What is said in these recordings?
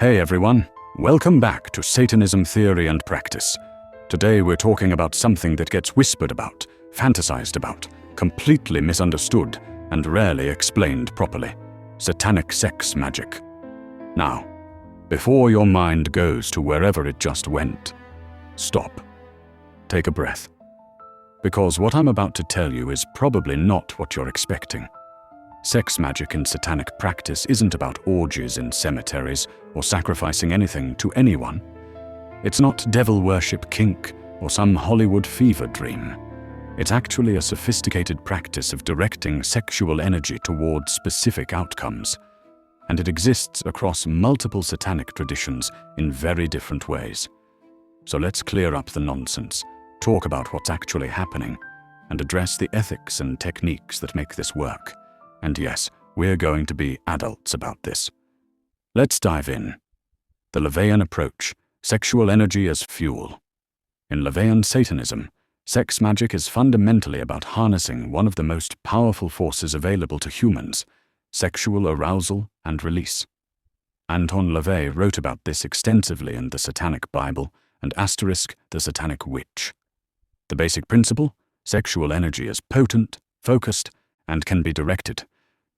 Hey everyone, welcome back to Satanism Theory and Practice. Today we're talking about something that gets whispered about, fantasized about, completely misunderstood, and rarely explained properly: satanic sex magic. Now, before your mind goes to wherever it just went, stop. Take a breath. Because what I'm about to tell you is probably not what you're expecting. Sex magic in satanic practice isn't about orgies in cemeteries or sacrificing anything to anyone. It's not devil worship kink or some Hollywood fever dream. It's actually a sophisticated practice of directing sexual energy towards specific outcomes. And it exists across multiple satanic traditions in very different ways. So let's clear up the nonsense, talk about what's actually happening, and address the ethics and techniques that make this work. And yes, we're going to be adults about this. Let's dive in. The LaVeyan approach: sexual energy as fuel. In LaVeyan Satanism, sex magic is fundamentally about harnessing one of the most powerful forces available to humans: sexual arousal and release. Anton LaVey wrote about this extensively in the Satanic Bible and *The Satanic Witch. The basic principle: sexual energy is potent, focused, and can be directed.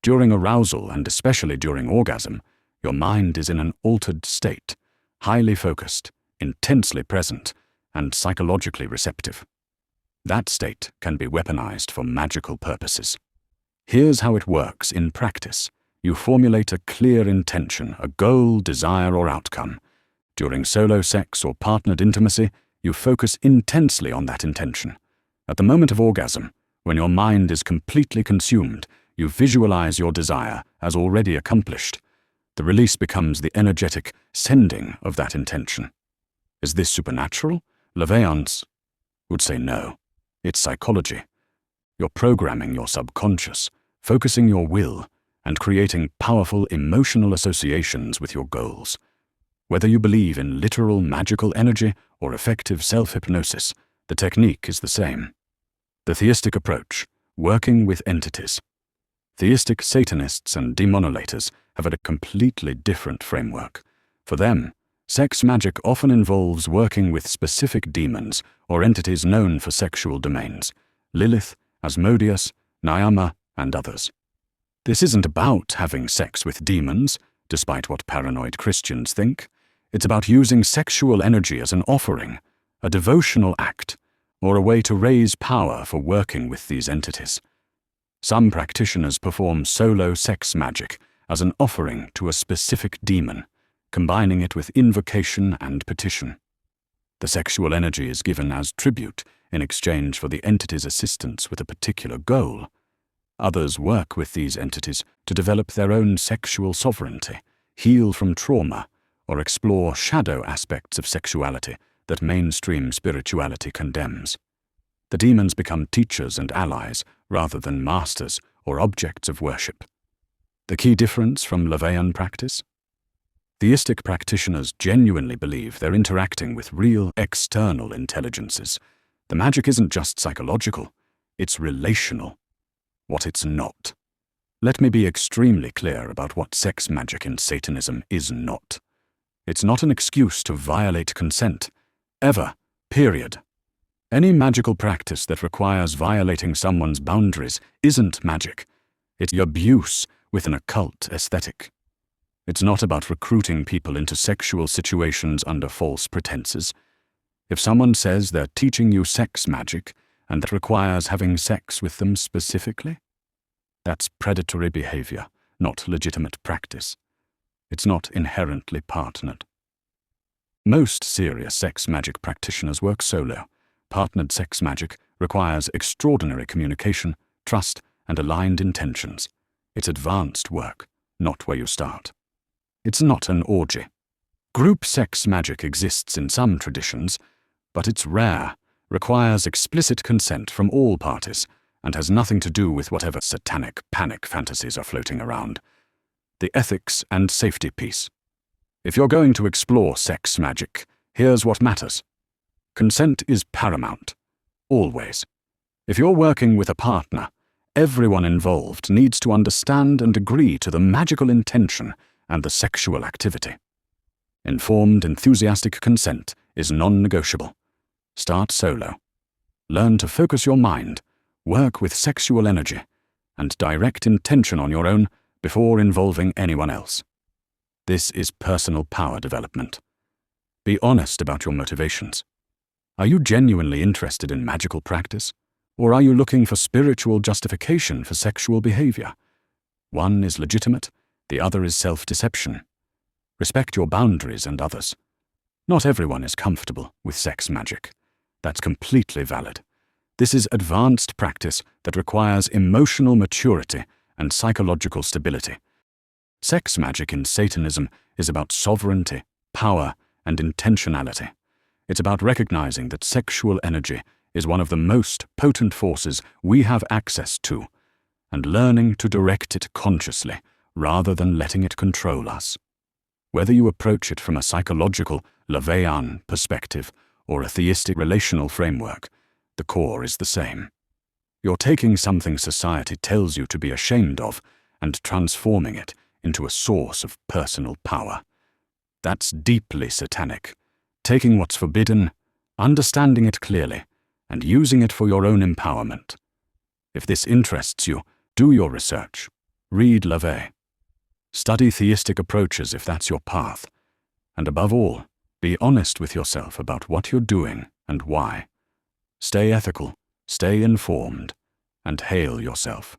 During arousal, and especially during orgasm, your mind is in an altered state, highly focused, intensely present, and psychologically receptive. That state can be weaponized for magical purposes. Here's how it works in practice. You formulate a clear intention, a goal, desire, or outcome. During solo sex or partnered intimacy, you focus intensely on that intention. At the moment of orgasm, when your mind is completely consumed, you visualize your desire as already accomplished. The release becomes the energetic sending of that intention. Is this supernatural? LaVeyan would say no. It's psychology. You're programming your subconscious, focusing your will, and creating powerful emotional associations with your goals. Whether you believe in literal magical energy or effective self-hypnosis, the technique is the same. The theistic approach: working with entities. Theistic Satanists and demonolators have a completely different framework. For them, sex magic often involves working with specific demons or entities known for sexual domains: Lilith, Asmodeus, Nyama, and others. This isn't about having sex with demons, despite what paranoid Christians think. It's about using sexual energy as an offering, a devotional act, or a way to raise power for working with these entities. Some practitioners perform solo sex magic as an offering to a specific demon, combining it with invocation and petition. The sexual energy is given as tribute in exchange for the entity's assistance with a particular goal. Others work with these entities to develop their own sexual sovereignty, heal from trauma, or explore shadow aspects of sexuality that mainstream spirituality condemns. The demons become teachers and allies rather than masters or objects of worship. The key difference from LaVeyan practice? Theistic practitioners genuinely believe they're interacting with real external intelligences. The magic isn't just psychological, it's relational. What it's not. Let me be extremely clear about what sex magic in Satanism is not. It's not an excuse to violate consent. Ever. Period. Any magical practice that requires violating someone's boundaries isn't magic. It's abuse with an occult aesthetic. It's not about recruiting people into sexual situations under false pretenses. If someone says they're teaching you sex magic and that requires having sex with them specifically, that's predatory behavior, not legitimate practice. It's not inherently partnered. Most serious sex magic practitioners work solo. Partnered sex magic requires extraordinary communication, trust, and aligned intentions. It's advanced work, not where you start. It's not an orgy. Group sex magic exists in some traditions, but it's rare, requires explicit consent from all parties, and has nothing to do with whatever satanic panic fantasies are floating around. The ethics and safety piece. If you're going to explore sex magic, here's what matters. Consent is paramount. Always. If you're working with a partner, everyone involved needs to understand and agree to the magical intention and the sexual activity. Informed, enthusiastic consent is non-negotiable. Start solo. Learn to focus your mind, work with sexual energy, and direct intention on your own before involving anyone else. This is personal power development. Be honest about your motivations. Are you genuinely interested in magical practice, or are you looking for spiritual justification for sexual behavior? One is legitimate, the other is self-deception. Respect your boundaries and others. Not everyone is comfortable with sex magic. That's completely valid. This is advanced practice that requires emotional maturity and psychological stability. Sex magic in Satanism is about sovereignty, power, and intentionality. It's about recognizing that sexual energy is one of the most potent forces we have access to, and learning to direct it consciously rather than letting it control us. Whether you approach it from a psychological, LaVeyan perspective or a theistic relational framework, the core is the same. You're taking something society tells you to be ashamed of and transforming it into a source of personal power. That's deeply satanic. Taking what's forbidden, understanding it clearly, and using it for your own empowerment. If this interests you, do your research. Read LaVeyan. Study theistic approaches if that's your path. And above all, be honest with yourself about what you're doing and why. Stay ethical, stay informed, and hail yourself.